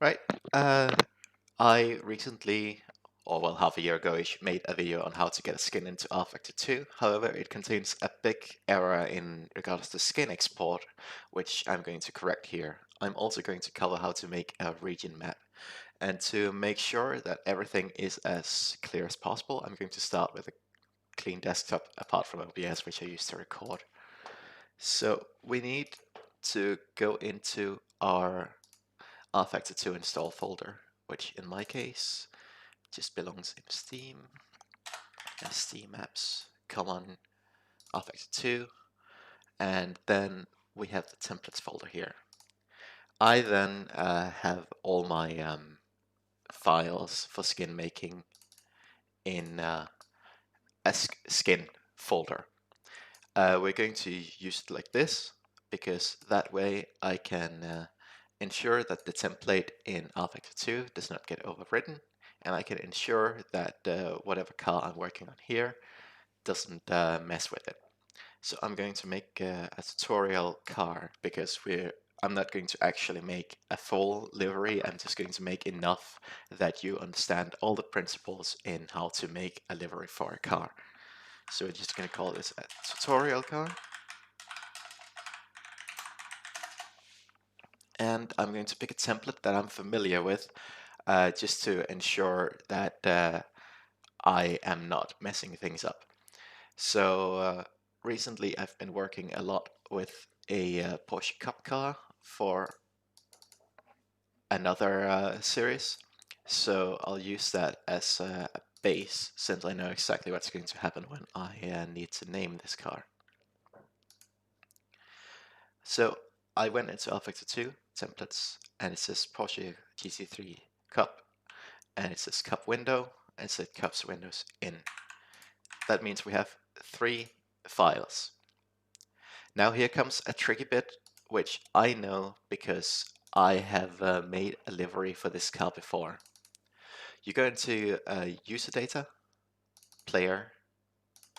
Right. I recently, or well, half a year ago-ish, made a video on how to get a skin into rFactor 2. However, it contains a big error in regards to skin export, which I'm going to correct here. I'm also going to cover how to make a region map. And to make sure that everything is as clear as possible, I'm going to start with a clean desktop apart from OBS, which I use to record. So we need to go into our rFactor 2 install folder, which in my case just belongs in Steam and Steam apps, common rFactor 2, and then we have the templates folder here. I then have all my files for skin making in a skin folder. We're going to use it like this because that way I can ensure that the template in rFactor 2 does not get overwritten, and I can ensure that whatever car I'm working on here doesn't mess with it. So I'm going to make a tutorial car because I'm not going to actually make a full livery. I'm just going to make enough that you understand all the principles in how to make a livery for a car. So we're just going to call this a tutorial car. And I'm going to pick a template that I'm familiar with just to ensure that I am not messing things up. So recently I've been working a lot with a Porsche Cup car for another series. So I'll use that as a base since I know exactly what's going to happen when I need to name this car. So I went into rFactor 2 templates and it says Porsche GT3 Cup and it says Cup window and it says Cups windows in. That means we have 3 files. Now here comes a tricky bit, which I know because I have made a livery for this car before. You go into user data, player,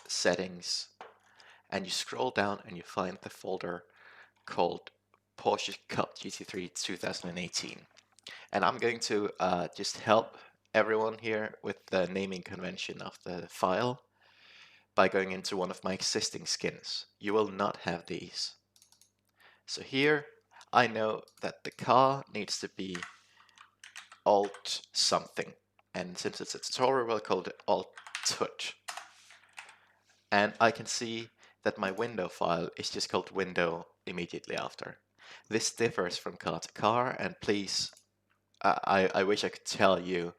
settings, and you scroll down and you find the folder called Porsche Cup GT3 2018. And I'm going to just help everyone here with the naming convention of the file by going into one of my existing skins. You will not have these. So here I know that the car needs to be alt something. And since it's a tutorial, we'll call it alt tut. And I can see that my window file is just called window immediately after. This differs from car to car, and please, I wish I could tell you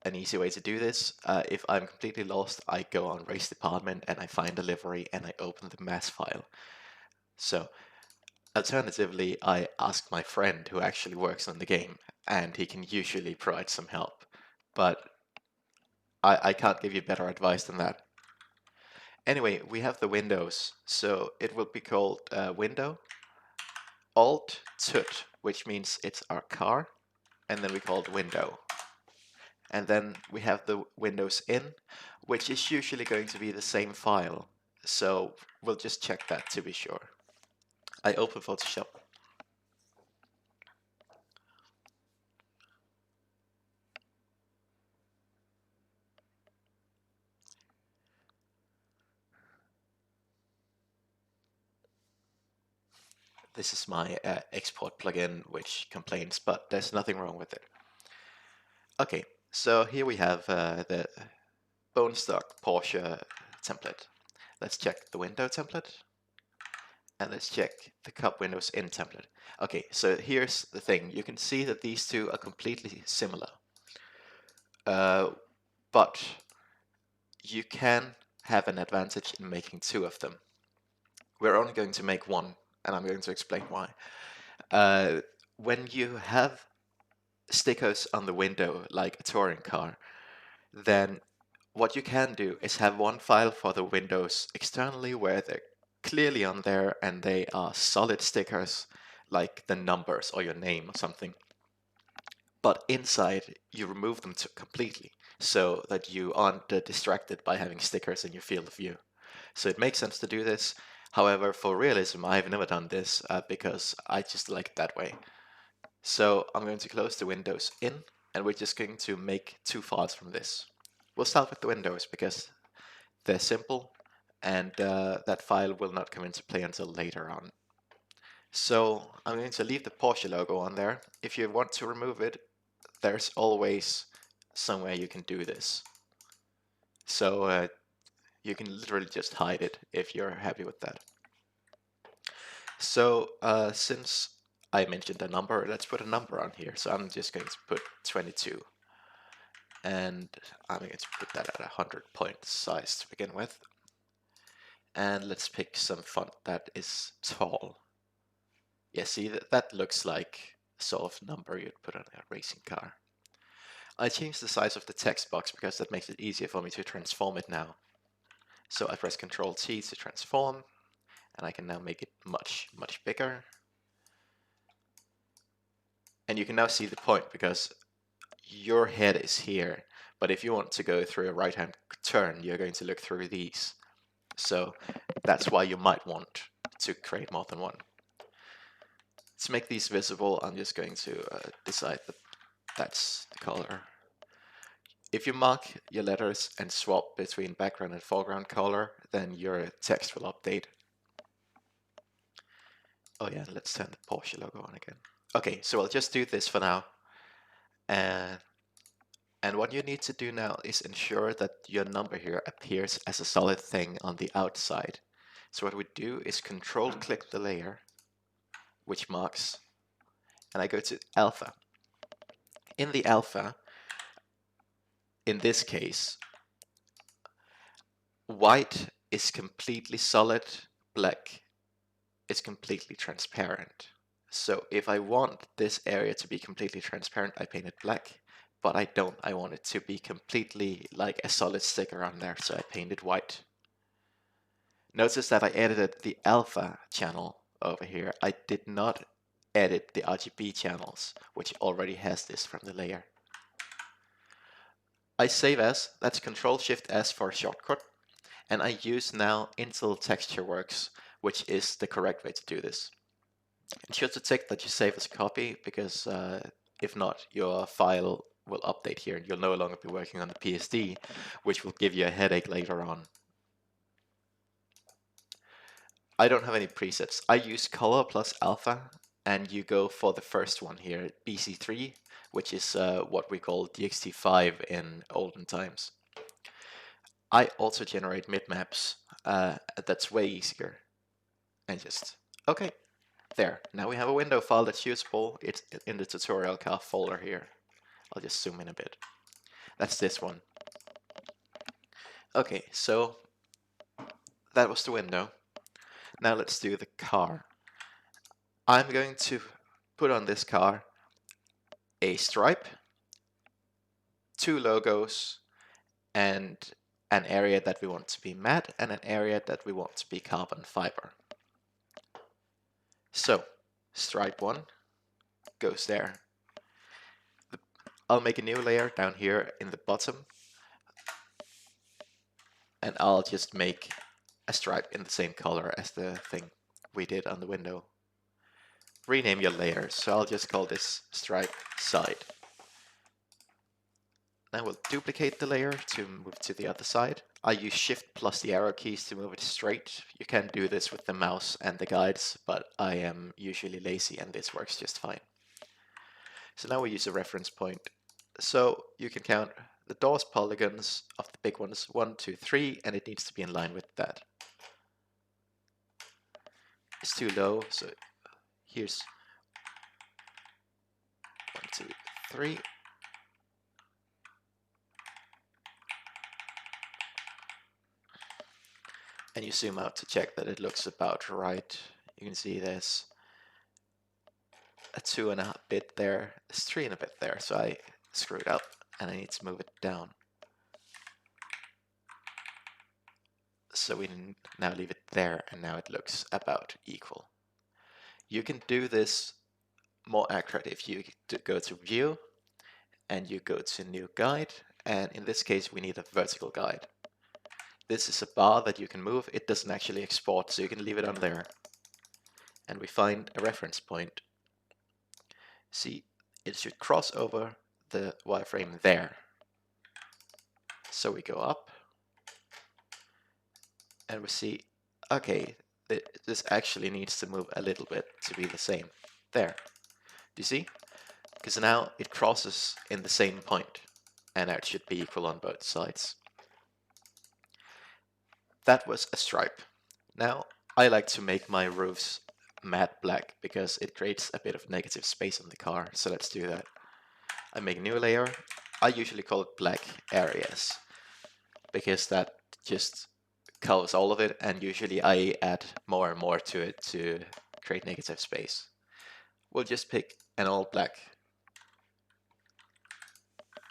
an easy way to do this. If I'm completely lost, I go on race department and I find a livery and I open the mass file. So alternatively, I ask my friend who actually works on the game, and he can usually provide some help. But I can't give you better advice than that. Anyway, we have the windows, so it will be called window alt tut, which means it's our car, and then we call it window. And then we have the windows in, which is usually going to be the same file. So we'll just check that to be sure. I open Photoshop. This is my export plugin, which complains, but there's nothing wrong with it. Okay, so here we have the bone stock Porsche template. Let's check the window template. And let's check the cup windows in template. Okay, so here's the thing. You can see that these two are completely similar. But you can have an advantage in making 2 of them. We're only going to make 1, and I'm going to explain why. When you have stickers on the window, like a touring car, then what you can do is have one file for the windows externally where they're clearly on there and they are solid stickers, like the numbers or your name or something. But inside, you remove them completely so that you aren't distracted by having stickers in your field of view. So it makes sense to do this. However, for realism, I've never done this because I just like it that way. So I'm going to close the windows in, and we're just going to make two files from this. We'll start with the windows because they're simple, and that file will not come into play until later on. So I'm going to leave the Porsche logo on there. If you want to remove it, there's always somewhere you can do this. So you can literally just hide it if you're happy with that. So since I mentioned a number, let's put a number on here. So I'm just going to put 22. And I'm going to put that at 100 point size to begin with. And let's pick some font that is tall. Yeah, see, that looks like a sort of number you'd put on a racing car. I changed the size of the text box because that makes it easier for me to transform it now. So I press Ctrl T to transform, and I can now make it much, much bigger. And you can now see the point because your head is here, but if you want to go through a right-hand turn, you're going to look through these. So that's why you might want to create more than one. To make these visible, I'm just going to decide that that's the color. If you mark your letters and swap between background and foreground color, then your text will update. Oh yeah, let's turn the Porsche logo on again. Okay, so I'll just do this for now. And what you need to do now is ensure that your number here appears as a solid thing on the outside. So what we do is Control click the layer, which marks, and I go to alpha. In the alpha, in this case, white is completely solid, black is completely transparent. So if I want this area to be completely transparent, I paint it black, but I don't. I want it to be completely like a solid sticker on there, so I paint it white. Notice that I edited the alpha channel over here. I did not edit the RGB channels, which already has this from the layer. I save as, that's Ctrl-Shift-S for a shortcut, and I use now Intel TextureWorks, which is the correct way to do this. Ensure to tick that you save as a copy, because if not, your file will update here and you'll no longer be working on the PSD, which will give you a headache later on. I don't have any presets. I use color plus alpha, and you go for the first one here, BC3, which is what we call DXT5 in olden times. I also generate bitmaps. That's way easier. And just, okay, there. Now we have a window file that's usable. It's in the tutorial car folder here. I'll just zoom in a bit. That's this one. Okay, so that was the window. Now let's do the car. I'm going to put on this car a stripe, two logos, and an area that we want to be matte and an area that we want to be carbon fiber. So stripe 1 goes there. I'll make a new layer down here in the bottom, and I'll just make a stripe in the same color as the thing we did on the window. Rename your layers, so I'll just call this stripe side. Now we'll duplicate the layer to move to the other side. I use Shift plus the arrow keys to move it straight. You can do this with the mouse and the guides, but I am usually lazy and this works just fine. So now we use a reference point. So you can count the doors polygons of the big ones, 1, 2, 3, and it needs to be in line with that. It's too low, so here's 1, 2, 3. And you zoom out to check that it looks about right. You can see there's a 2.5 bit there, there's 3 and a bit there, so I screwed up and I need to move it down. So we now leave it there, and now it looks about equal. You can do this more accurate if you go to View and you go to New Guide, and in this case we need a vertical guide. This is a bar that you can move. It doesn't actually export, so you can leave it on there. And we find a reference point. See, it should cross over the wireframe there. So we go up and we see, okay, this actually needs to move a little bit to be the same. There. Do you see? Because now it crosses in the same point, and now it should be equal on both sides. That was a stripe. Now I like to make my roofs matte black because it creates a bit of negative space on the car, so let's do that. I make a new layer. I usually call it black areas because that just covers all of it, and usually I add more and more to it to create negative space. We'll just pick an all black,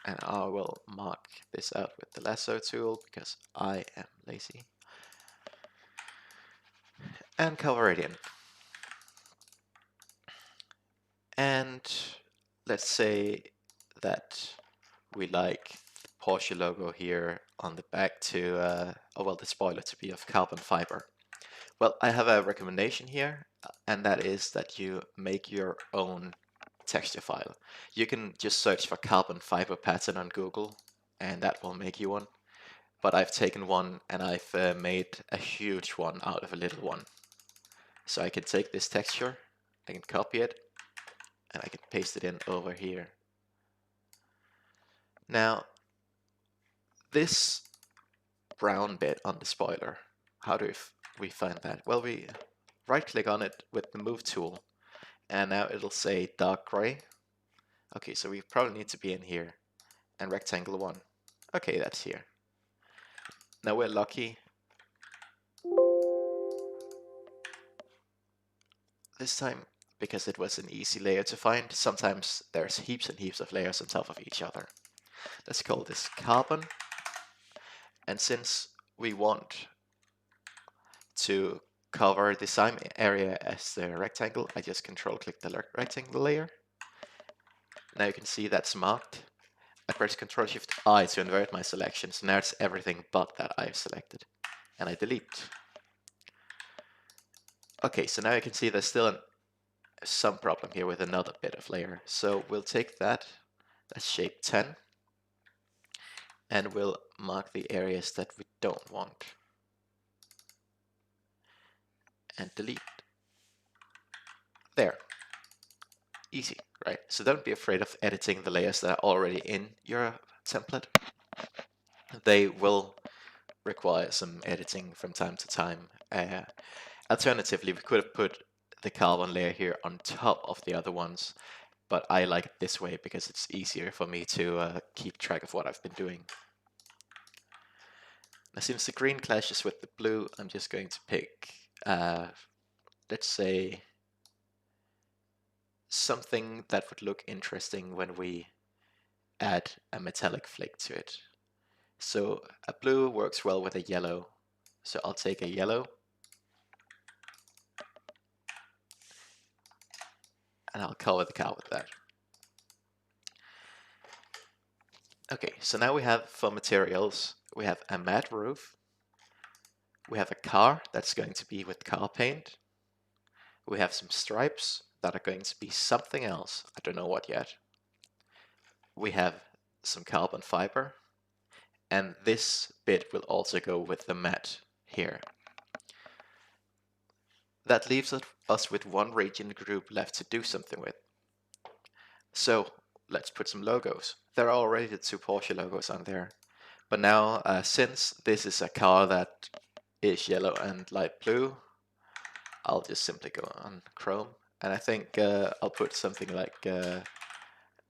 and I will mark this out with the lasso tool because I am lazy, and cover it in. And let's say that we like the Porsche logo here on the back to, oh well, the spoiler to be of carbon fiber. Well, I have a recommendation here, and that is that you make your own texture file. You can just search for carbon fiber pattern on Google, and that will make you one. But I've taken one and I've made a huge one out of a little one. So I can take this texture, I can copy it, and I can paste it in over here. Now, this brown bit on the spoiler, how do we find that? Well, we right click on it with the move tool, and now it'll say dark gray. Okay, so we probably need to be in here, and rectangle 1. Okay, that's here. Now we're lucky. This time, because it was an easy layer to find, sometimes there's heaps and heaps of layers on top of each other. Let's call this carbon, and since we want to cover the same area as the rectangle, I just control click the rectangle layer. Now you can see that's marked. I press Ctrl Shift I to invert my selection, so now it's everything but that I've selected. And I delete. Okay, so now you can see there's still some problem here with another bit of layer. So we'll take that's shape 10, and we'll mark the areas that we don't want. And delete. There. Easy, right? So don't be afraid of editing the layers that are already in your template. They will require some editing from time to time. Alternatively, we could have put the carbon layer here on top of the other ones, but I like it this way because it's easier for me to keep track of what I've been doing. Now, since the green clashes with the blue, I'm just going to pick, let's say, something that would look interesting when we add a metallic flake to it. So a blue works well with a yellow, so I'll take a yellow, and I'll color the car with that. Okay, so now we have, for materials, we have a matte roof, we have a car that's going to be with car paint, we have some stripes that are going to be something else, I don't know what yet. We have some carbon fiber, and this bit will also go with the matte here. That leaves us with one region group left to do something with. So let's put some logos. There are already the 2 Porsche logos on there. But now, since this is a car that is yellow and light blue, I'll just simply go on Chrome. And I think I'll put something like a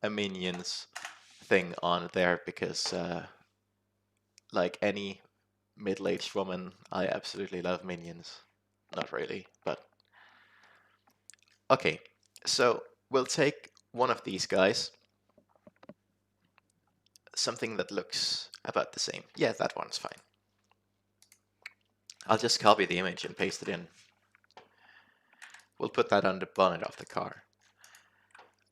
Minions thing on there because like any middle-aged woman, I absolutely love Minions. Not really, but... Okay, so we'll take one of these guys, something that looks about the same. Yeah, that one's fine. I'll just copy the image and paste it in. We'll put that on the bonnet of the car.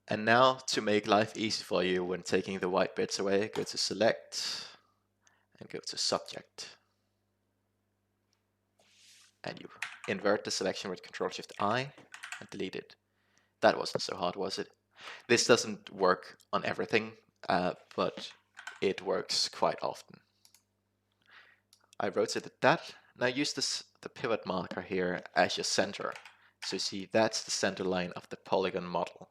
And now, to make life easy for you when taking the white bits away, go to Select and go to Subject. And you invert the selection with Ctrl Shift I and delete it. That wasn't so hard, was it? This doesn't work on everything, but it works quite often. I rotated that. Now use the pivot marker here as your center. So you see that's the center line of the polygon model.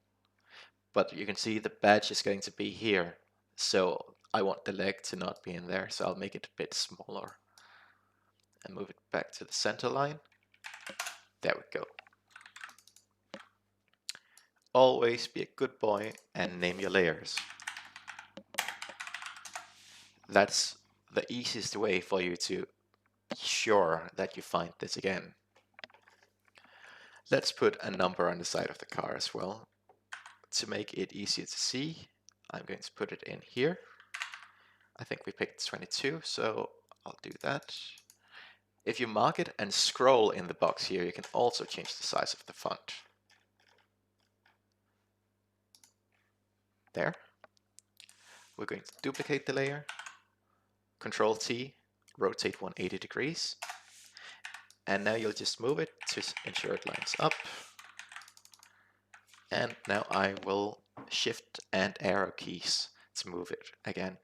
But you can see the badge is going to be here. So I want the leg to not be in there, so I'll make it a bit smaller. And move it back to the center line. There we go. Always be a good boy and name your layers. That's the easiest way for you to be sure that you find this again. Let's put a number on the side of the car as well. To make it easier to see, I'm going to put it in here. I think we picked 22, so I'll do that. If you mark it and scroll in the box here, you can also change the size of the font. There. We're going to duplicate the layer. Control T, rotate 180 degrees. And now you'll just move it to ensure it lines up. And now I will shift and arrow keys to move it again.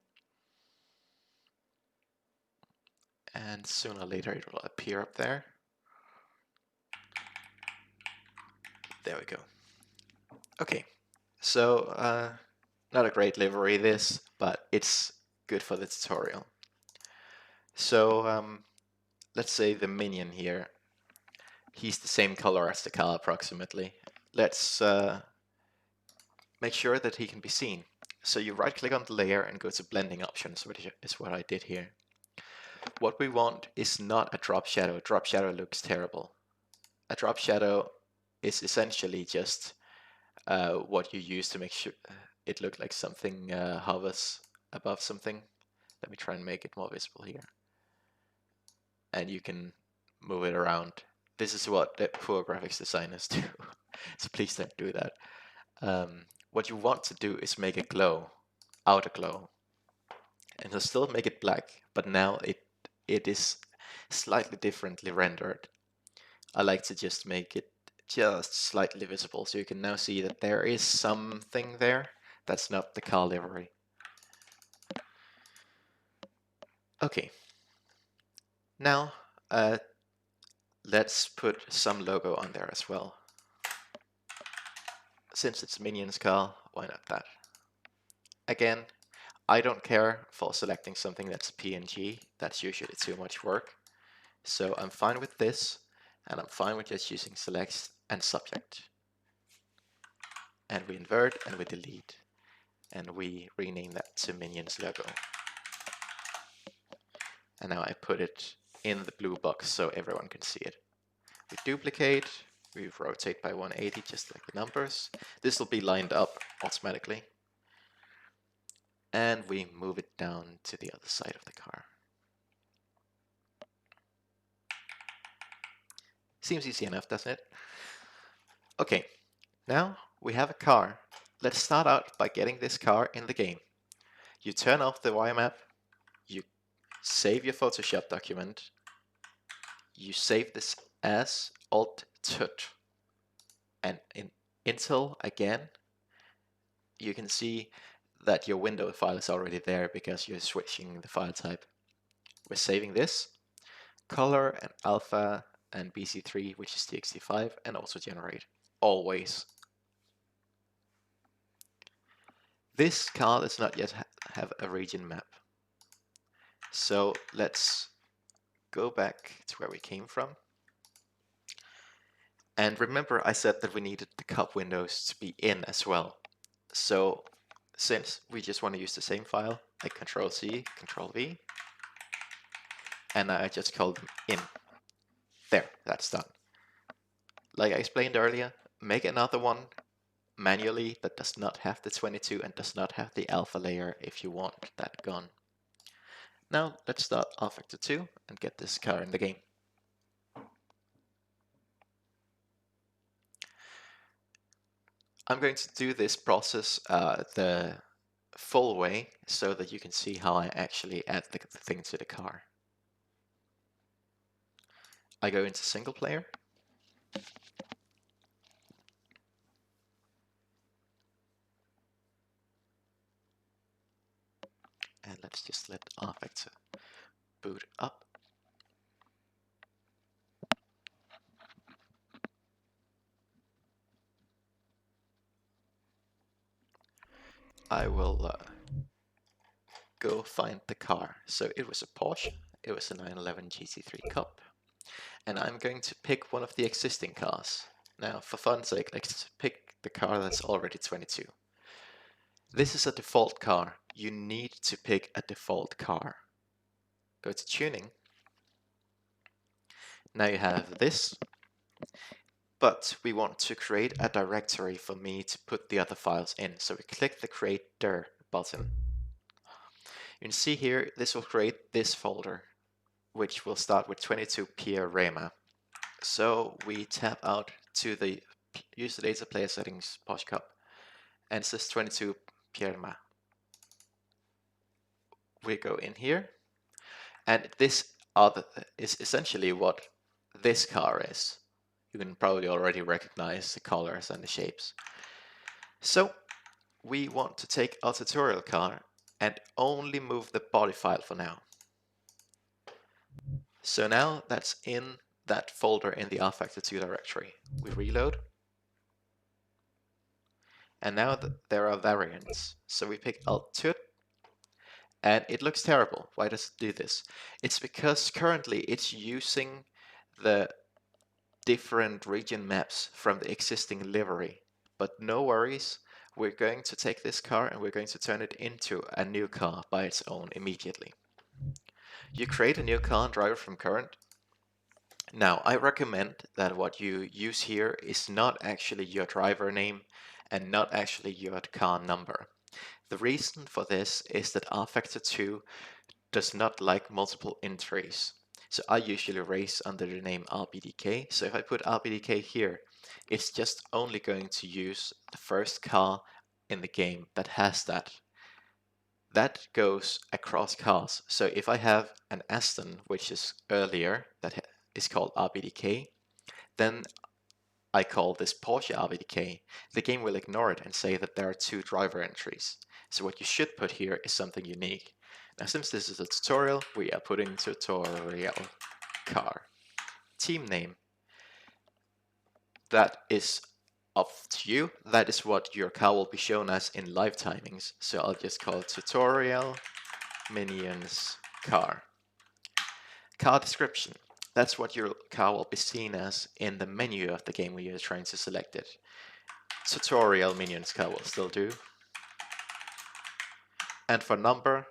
And sooner or later it will appear up there. There we go. Okay, so not a great livery this, but it's good for the tutorial. So let's say the minion here, he's the same color as the car approximately. Let's make sure that he can be seen. So you right click on the layer and go to blending options, which is what I did here. What we want is not a drop shadow. A drop shadow looks terrible. A drop shadow is essentially just what you use to make sure it looks like something hovers above something. Let me try and make it more visible here. And you can move it around. This is what the poor graphics designers do. So please don't do that. What you want to do is make it glow, outer glow. And you'll still make it black, but now it is slightly differently rendered. I like to just make it just slightly visible, so you can now see that there is something there that's not the car livery. Okay, now let's put some logo on there as well. Since it's Minion's car, why not that? Again, I don't care for selecting something that's PNG, that's usually too much work. So I'm fine with this, and I'm fine with just using select and subject. And we invert and we delete, and we rename that to Minion's logo. And now I put it in the blue box so everyone can see it. We duplicate, we rotate by 180 just like the numbers. This will be lined up automatically. And we move it down to the other side of the car. Seems easy enough, doesn't it? Okay, now we have a car. Let's start out by getting this car in the game. You turn off the wiremap, you save your Photoshop document, you save this as Alt-Tut, and in Intel again, you can see that your window file is already there because you're switching the file type. We're saving this, color and alpha and BC3, which is TXT5, and also generate, always. This car does not yet have a region map. So let's go back to where we came from. And remember I said that we needed the cup windows to be in as well. So since we just want to use the same file, I Control C, Control V, and I just call them in. There, that's done. Like I explained earlier, make another one manually that does not have the 22 and does not have the alpha layer if you want that gone. Now let's start rFactor 2 and get this car in the game. I'm going to do this process the full way so that you can see how I actually add the thing to the car. I go into single player. let's just let rFactor boot up. I will go find the car. So it was a Porsche, it was a 911 GT3 Cup, and I'm going to pick one of the existing cars. Now, for fun's sake, let's pick the car that's already 22. This is a default car. You need to pick a default car. Go to tuning. Now you have this, but we want to create a directory for me to put the other files in. So we click the create dir button. You can see here, this will create this folder, which will start with 22 Pierre Rema. So we tap out to the user data player settings Porsche Cup, and it says 22 Pierre Rema. We go in here, and this is essentially what this car is. You can probably already recognize the colors and the shapes. So we want to take our tutorial car and only move the body file for now. So now that's in that folder in the rFactor 2 directory. We reload. And now there are variants. So we pick Alt-Tut, and it looks terrible. Why does it do this? It's because currently it's using the different region maps from the existing livery. But no worries, we're going to take this car and we're going to turn it into a new car by its own immediately. You create a new car and driver from current. Now, I recommend that what you use here is not actually your driver name and not actually your car number. The reason for this is that rFactor 2 does not like multiple entries. So I usually race under the name RBDK. So if I put RBDK here, it's just only going to use the first car in the game that has that. That goes across cars. So if I have an Aston, which is earlier, that is called RBDK, then I call this Porsche RBDK. The game will ignore it and say that there are two driver entries. So what you should put here is something unique. Now, since this is a tutorial, we are putting tutorial car. Team name. That is up to you. That is what your car will be shown as in live timings. So I'll just call it tutorial minions car. Car description. That's what your car will be seen as in the menu of the game when you're trying to select it. Tutorial minions car will still do. And for number,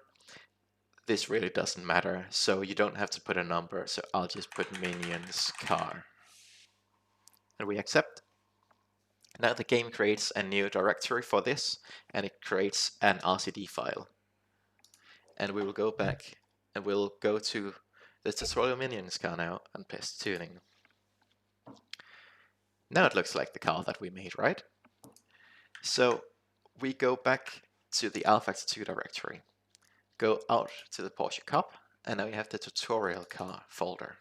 this really doesn't matter, so you don't have to put a number, so I'll just put minions car. And we accept. Now the game creates a new directory for this, and it creates an RCD file. And we will go back and we'll go to the tutorial minions car now and press tuning. Now it looks like the car that we made, right? So we go back to the rFactor 2 directory, go out to the Porsche Cup, and now you have the tutorial car folder.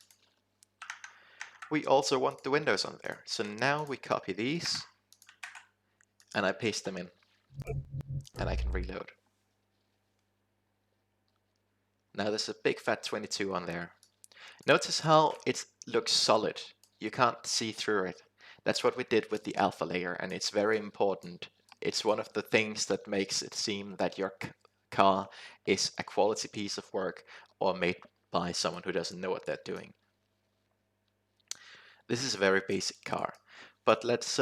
We also want the windows on there, so now we copy these and I paste them in, and I can reload. Now there's a big fat 22 on there. Notice how it looks solid. You can't see through it. That's what we did with the alpha layer, and it's very important. It's one of the things that makes it seem that your car is a quality piece of work or made by someone who doesn't know what they're doing. This is a very basic car, but let's,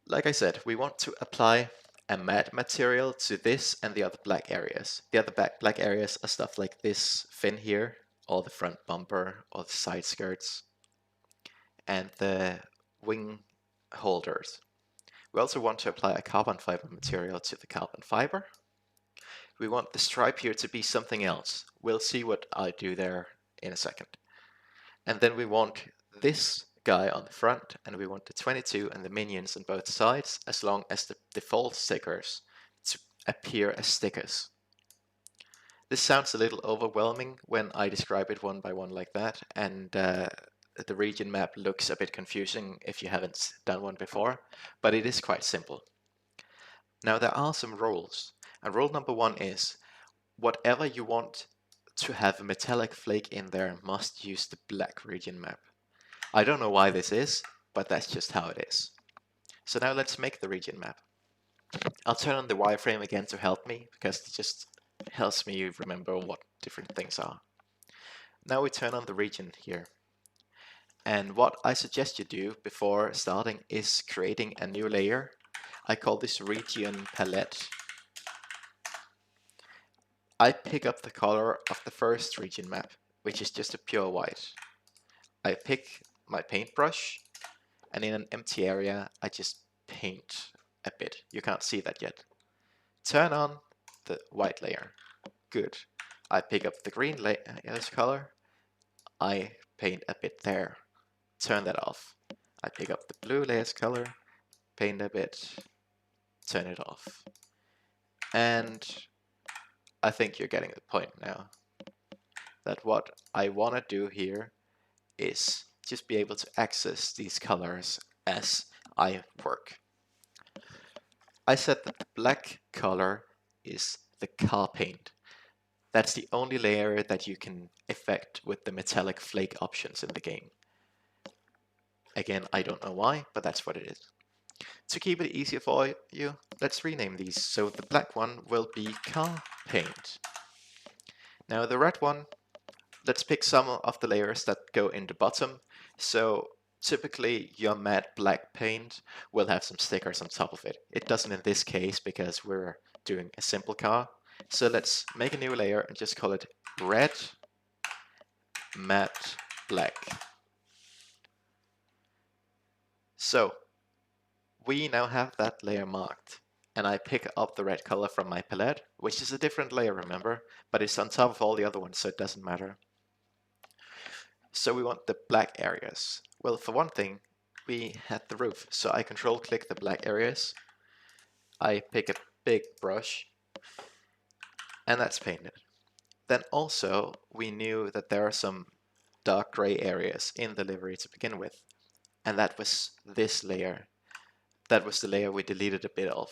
like I said, we want to apply a matte material to this and the other black areas. The other black areas are stuff like this fin here, or the front bumper, or the side skirts, and the wing holders. We also want to apply a carbon fiber material to the carbon fiber. We want the stripe here to be something else. We'll see what I do there in a second. And then we want this guy on the front, and we want the 22 and the minions on both sides, as long as the default stickers to appear as stickers. This sounds a little overwhelming when I describe it one by one like that, and the region map looks a bit confusing if you haven't done one before, but it is quite simple. Now there are some rules. And rule number 1 is whatever you want to have a metallic flake in there must use the black region map. I don't know why this is, but that's just how it is. So now let's make the region map. I'll turn on the wireframe again to help me, because it just helps me remember what different things are. Now we turn on the region here. And what I suggest you do before starting is creating a new layer. I call this region palette. I pick up the color of the first region map, which is just a pure white. I pick my paintbrush, and in an empty area, I just paint a bit. You can't see that yet. Turn on the white layer. Good. I pick up the green layer's color. I paint a bit there. Turn that off. I pick up the blue layer's color, paint a bit, turn it off. And I think you're getting the point now. That what I want to do here is just be able to access these colors as I work. I said that the black color is the car paint. That's the only layer that you can effect with the metallic flake options in the game. Again, I don't know why, but that's what it is. To keep it easier for you, let's rename these. So the black one will be car paint. Now the red one, let's pick some of the layers that go in the bottom. So typically your matte black paint will have some stickers on top of it. It doesn't in this case because we're doing a simple car. So let's make a new layer and just call it red matte black. So we now have that layer marked, and I pick up the red color from my palette, which is a different layer, remember, but it's on top of all the other ones, so it doesn't matter. So we want the black areas. Well, for one thing, we had the roof, so I control click the black areas. I pick a big brush, and that's painted. Then also, we knew that there are some dark gray areas in the livery to begin with, and that was this layer. That was the layer we deleted a bit of,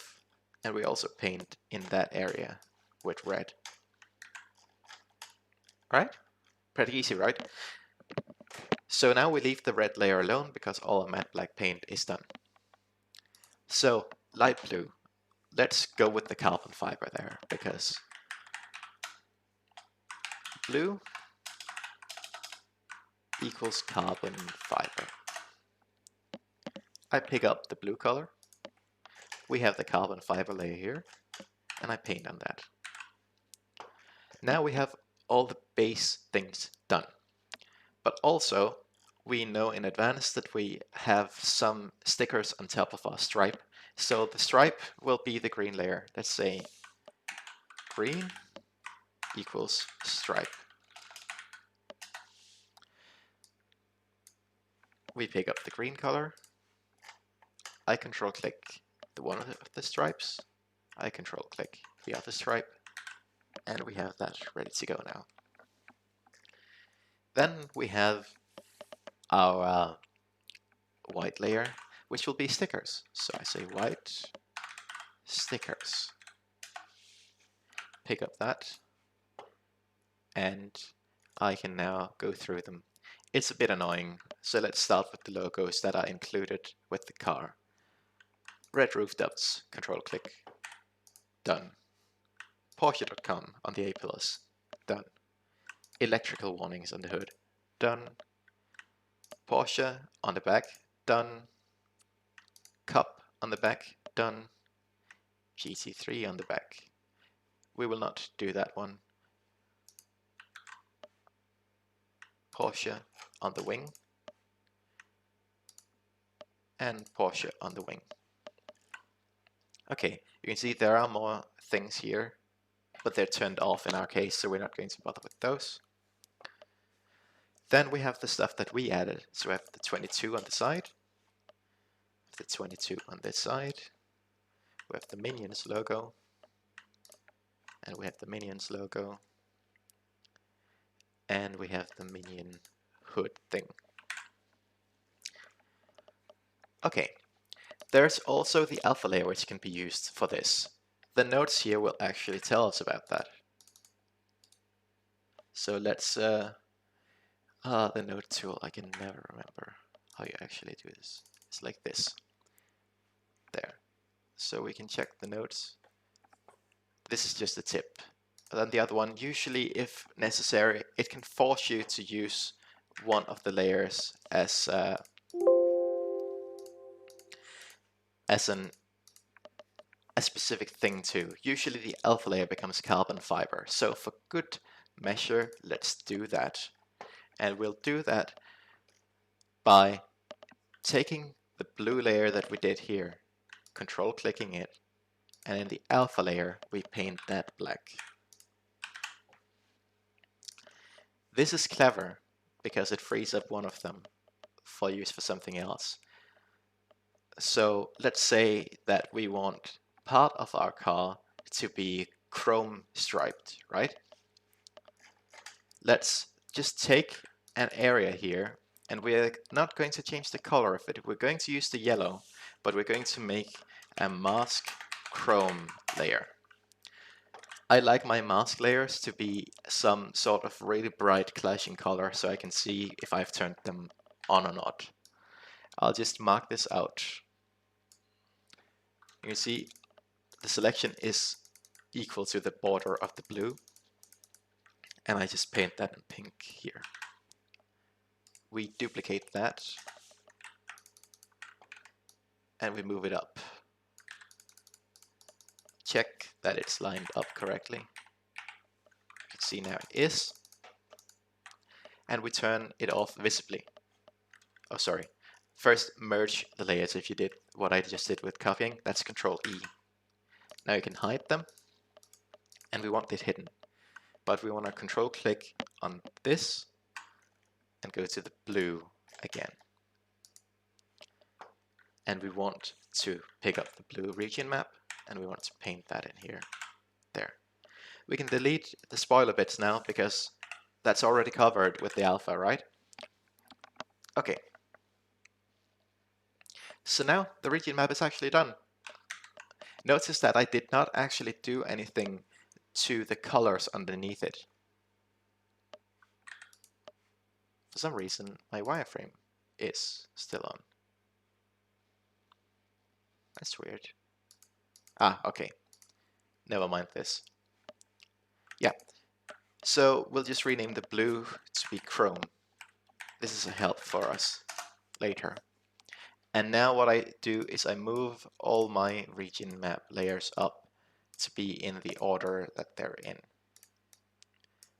and we also paint in that area with red. Alright? Pretty easy, right? So now we leave the red layer alone because all matte black paint is done. So, light blue. Let's go with the carbon fiber there, because blue equals carbon fiber. I pick up the blue color. We have the carbon fiber layer here, and I paint on that. Now we have all the base things done. But also, we know in advance that we have some stickers on top of our stripe. So the stripe will be the green layer. Let's say green equals stripe. We pick up the green color. I control click the one of the stripes. I control click the other stripe. And we have that ready to go now. Then we have our white layer, which will be stickers. So I say white stickers. Pick up that, and I can now go through them. It's a bit annoying, so let's start with the logos that are included with the car. Red roof dots, control click, done. Porsche.com on the A-pillars, done. Electrical warnings on the hood, done. Porsche on the back, done. Cup on the back, done. GT3 on the back. We will not do that one. Porsche on the wing, and Porsche on the wing. Okay, you can see there are more things here, but they're turned off in our case, so we're not going to bother with those. Then we have the stuff that we added. So we have the 22 on the side, the 22 on this side, we have the Minions logo, and we have the Minions logo, and we have the Minion hood thing. Okay, there's also the alpha layer which can be used for this. the notes here will actually tell us about that. So let's, the note tool, I can never remember how you actually do this. It's like this. There. So we can check the notes. This is just a tip. And then the other one, usually if necessary, it can force you to use one of the layers as a specific thing too. Usually the alpha layer becomes carbon fiber. So for good measure, let's do that. And we'll do that by taking the blue layer that we did here, control clicking it, and in the alpha layer, we paint that black. This is clever because it frees up one of them for use for something else. So let's say that we want part of our car to be chrome striped, right? Let's just take an area here, and we're not going to change the color of it. We're going to use the yellow, but we're going to make a mask chrome layer. I like my mask layers to be some sort of really bright clashing color so I can see if I've turned them on or not. I'll just mark this out. You can see the selection is equal to the border of the blue, and I just paint that in pink here. We duplicate that and we move it up. Check that it's lined up correctly. You can see now it is. And we turn it off visibly. Oh, sorry. First, merge the layers. If you did what I just did with copying, that's Control E. Now you can hide them, and we want it hidden. But we want to control click on this and go to the blue again. And we want to pick up the blue region map, and we want to paint that in here. There. We can delete the spoiler bits now because that's already covered with the alpha, right? Okay. So now the region map is actually done. Notice that I did not actually do anything to the colors underneath it. For some reason, my wireframe is still on. That's weird. Ah, okay. Never mind this. Yeah. So we'll just rename the blue to be chrome. This is a help for us later. And now what I do is I move all my region map layers up to be in the order that they're in.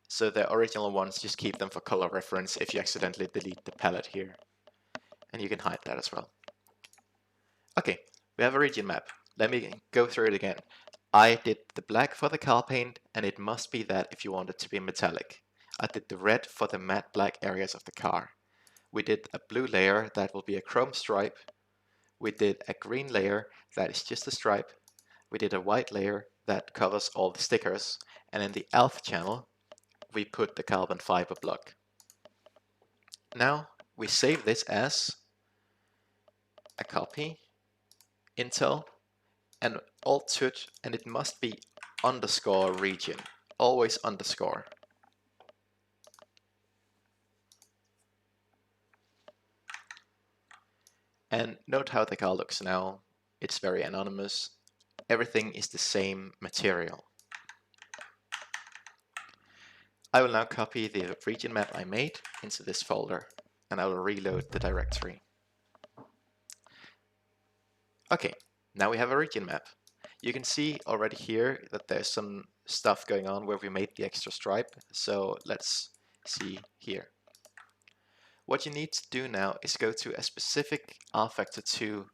So the original ones, just keep them for color reference if you accidentally delete the palette here. And you can hide that as well. Okay, we have a region map. Let me go through it again. I did the black for the car paint, and it must be that if you want it to be metallic. I did the red for the matte black areas of the car. We did a blue layer that will be a chrome stripe. We did a green layer that is just a stripe. We did a white layer that covers all the stickers. And in the alpha channel, we put the carbon fiber block. Now we save this as a copy, Intel, and Alt-Tut, and it must be underscore region, always underscore. And note how the car looks now. It's very anonymous. Everything is the same material. I will now copy the region map I made into this folder, and I will reload the directory. Okay, now we have a region map. You can see already here that there's some stuff going on where we made the extra stripe, so let's see here. What you need to do now is go to a specific rFactor 2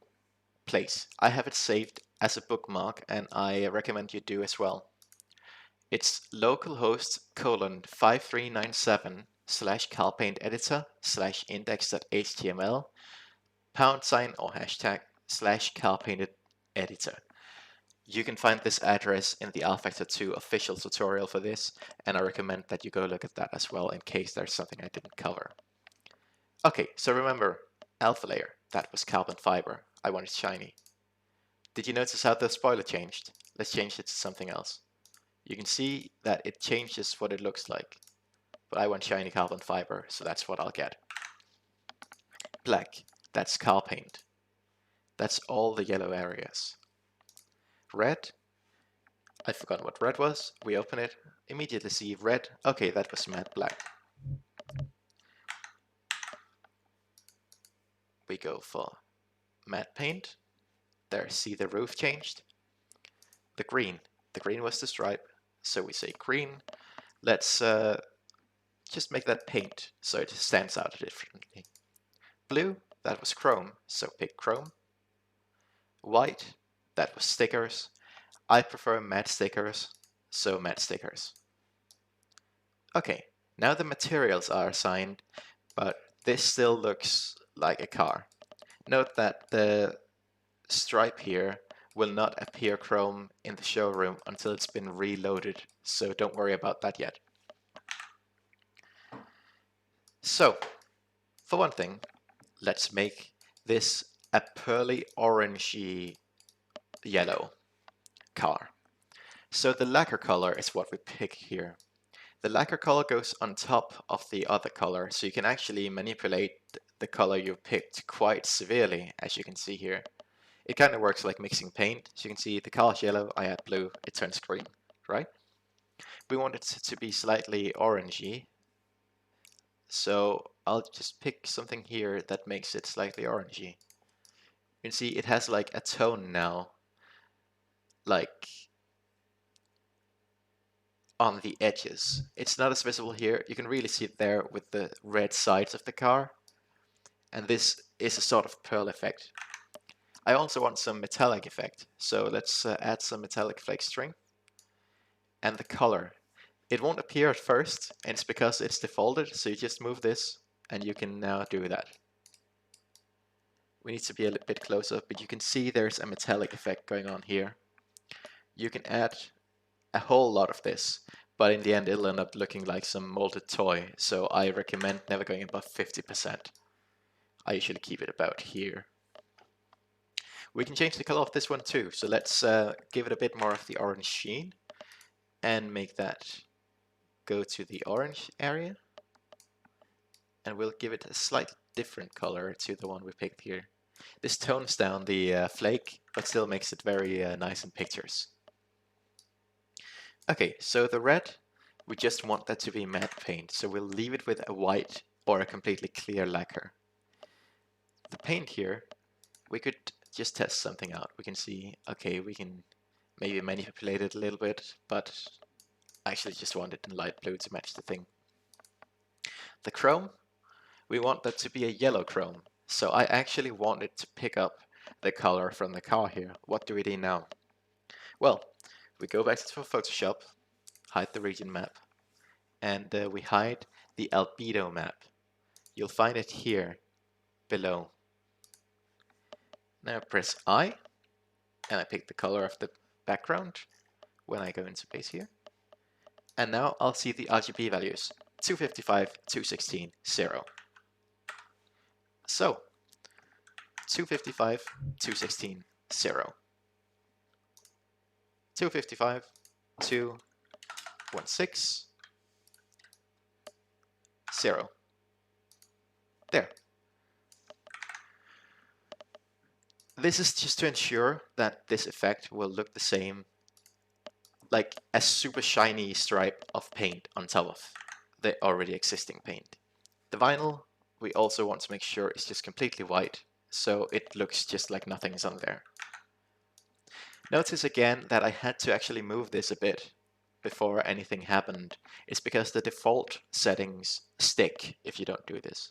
place. I have it saved as a bookmark, and I recommend you do as well. It's localhost :5397 /carpainteditor/index.html # or hashtag /carpaintededitor. You can find this address in the rFactor 2 official tutorial for this, and I recommend that you go look at that as well in case there's something I didn't cover. Okay, so remember, alpha layer, that was carbon fiber. I want it shiny. Did you notice how the spoiler changed? Let's change it to something else. You can see that it changes what it looks like. But I want shiny carbon fiber, so that's what I'll get. Black, that's car paint. That's all the yellow areas. Red, I forgot what red was. We open it, immediately see red. Okay, that was matte black. We go for matte paint. There, see the roof changed. The green was the stripe, so we say green. Let's just make that paint so it stands out differently. Blue, that was chrome, so pick chrome. White, that was stickers. I prefer matte stickers, so matte stickers. Okay, now the materials are assigned, but this still looks like a car. Note that the stripe here will not appear chrome in the showroom until it's been reloaded, so don't worry about that yet. So, for one thing, let's make this a pearly orangey yellow car. So the lacquer color is what we pick here. The lacquer color goes on top of the other color, so you can actually manipulate the color you picked quite severely, as you can see here. It kind of works like mixing paint. So you can see the color's yellow, I add blue, it turns green, right? We want it to be slightly orangey, so I'll just pick something here that makes it slightly orangey. You can see it has like a tone now, like on the edges. It's not as visible here. You can really see it there with the red sides of the car. And this is a sort of pearl effect. I also want some metallic effect. So let's add some metallic flake string. And the color. It won't appear at first, and it's because it's defaulted. So you just move this and you can now do that. We need to be a little bit closer, but you can see there's a metallic effect going on here. You can add a whole lot of this, but in the end it'll end up looking like some molded toy, so I recommend never going above 50%. I usually keep it about here. We can change the color of this one too, so let's give it a bit more of the orange sheen and make that go to the orange area, and we'll give it a slightly different color to the one we picked here. This tones down the flake, but still makes it very nice in pictures. Okay, so the red, we just want that to be matte paint, so we'll leave it with a white or a completely clear lacquer. The paint here, we could just test something out. We can see, okay, we can maybe manipulate it a little bit, but I actually just want it in light blue to match the thing. The chrome, we want that to be a yellow chrome, so I actually want it to pick up the color from the car here. What do we do now? Well, we go back to Photoshop, hide the region map, and we hide the albedo map. You'll find it here below. Now press I, and I pick the color of the background when I go into base here. And now I'll see the RGB values, 255, 216, 0. So, 255, 216, 0. 255, 216, 0. There. This is just to ensure that this effect will look the same, like a super shiny stripe of paint on top of the already existing paint. The vinyl, we also want to make sure is just completely white, so it looks just like nothing is on there. Notice again that I had to actually move this a bit before anything happened. It's because the default settings stick if you don't do this.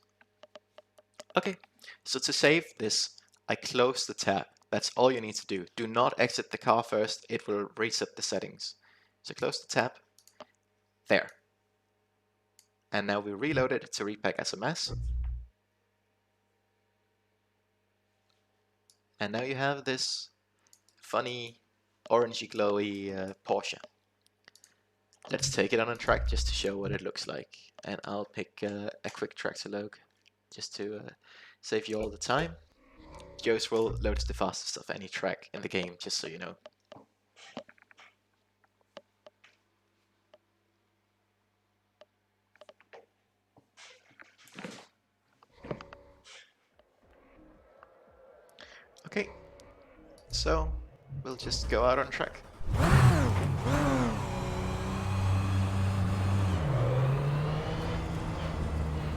Okay, so to save this, I close the tab. That's all you need to do. Do not exit the car first, it will reset the settings. So close the tab, there. And now we reload it to repack as a mess. And now you have this funny orangey glowy Porsche. Let's take it on a track just to show what it looks like. And I'll pick a quick tractor log just to save you all the time. Joe's roll loads the fastest of any track in the game, just so you know. So we'll just go out on track.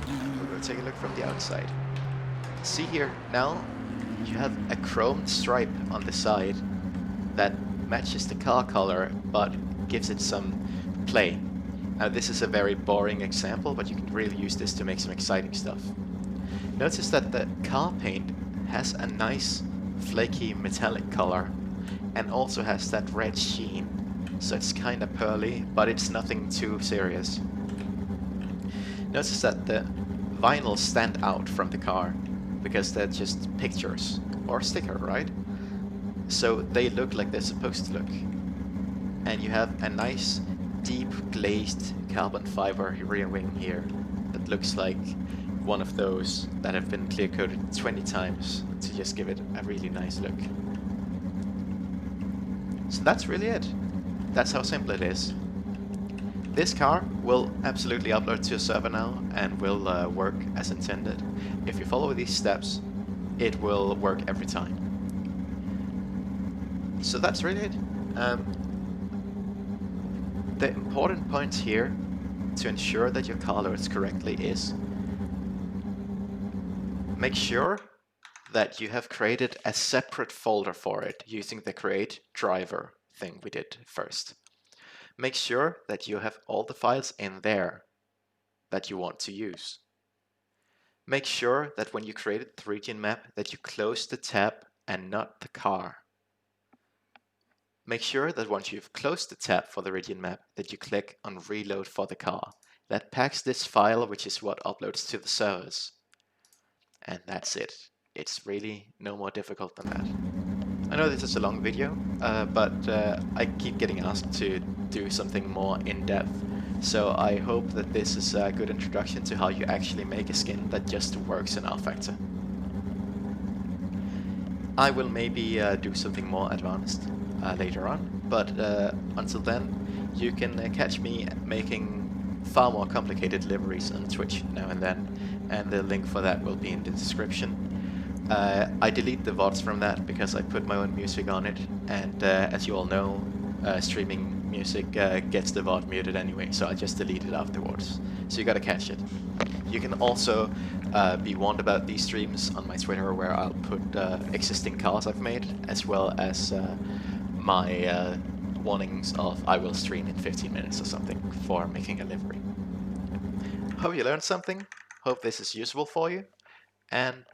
We'll go take a look from the outside. See here, now you have a chromed stripe on the side that matches the car color but gives it some play. Now this is a very boring example, but you can really use this to make some exciting stuff. Notice that the car paint has a nice flaky metallic color and also has that red sheen, so it's kinda pearly, but it's nothing too serious. Notice that the vinyls stand out from the car because they're just pictures or sticker, right? So they look like they're supposed to look. And you have a nice deep glazed carbon fiber rear wing here that looks like one of those that have been clear coated 20 times to just give it a really nice look. So that's really it. That's how simple it is. This car will absolutely upload to a server now and will work as intended. If you follow these steps, it will work every time. So that's really it. The important point here to ensure that your car loads correctly is make sure that you have created a separate folder for it using the create driver thing we did first. Make sure that you have all the files in there that you want to use. Make sure that when you created the region map that you close the tab and not the car. Make sure that once you've closed the tab for the region map that you click on reload for the car. That packs this file, which is what uploads to the servers. And that's it. It's really no more difficult than that. I know this is a long video, but I keep getting asked to do something more in-depth. So I hope that this is a good introduction to how you actually make a skin that just works in rFactor. I will maybe do something more advanced later on, but until then, you can catch me making far more complicated liveries on Twitch now and then, and the link for that will be in the description. I delete the VODs from that because I put my own music on it, and as you all know, streaming music gets the VOD muted anyway, so I just delete it afterwards. So you gotta catch it. You can also be warned about these streams on my Twitter, where I'll put existing cars I've made, as well as my warnings of I will stream in 15 minutes or something for making a livery. Hope you learned something, hope this is useful for you, and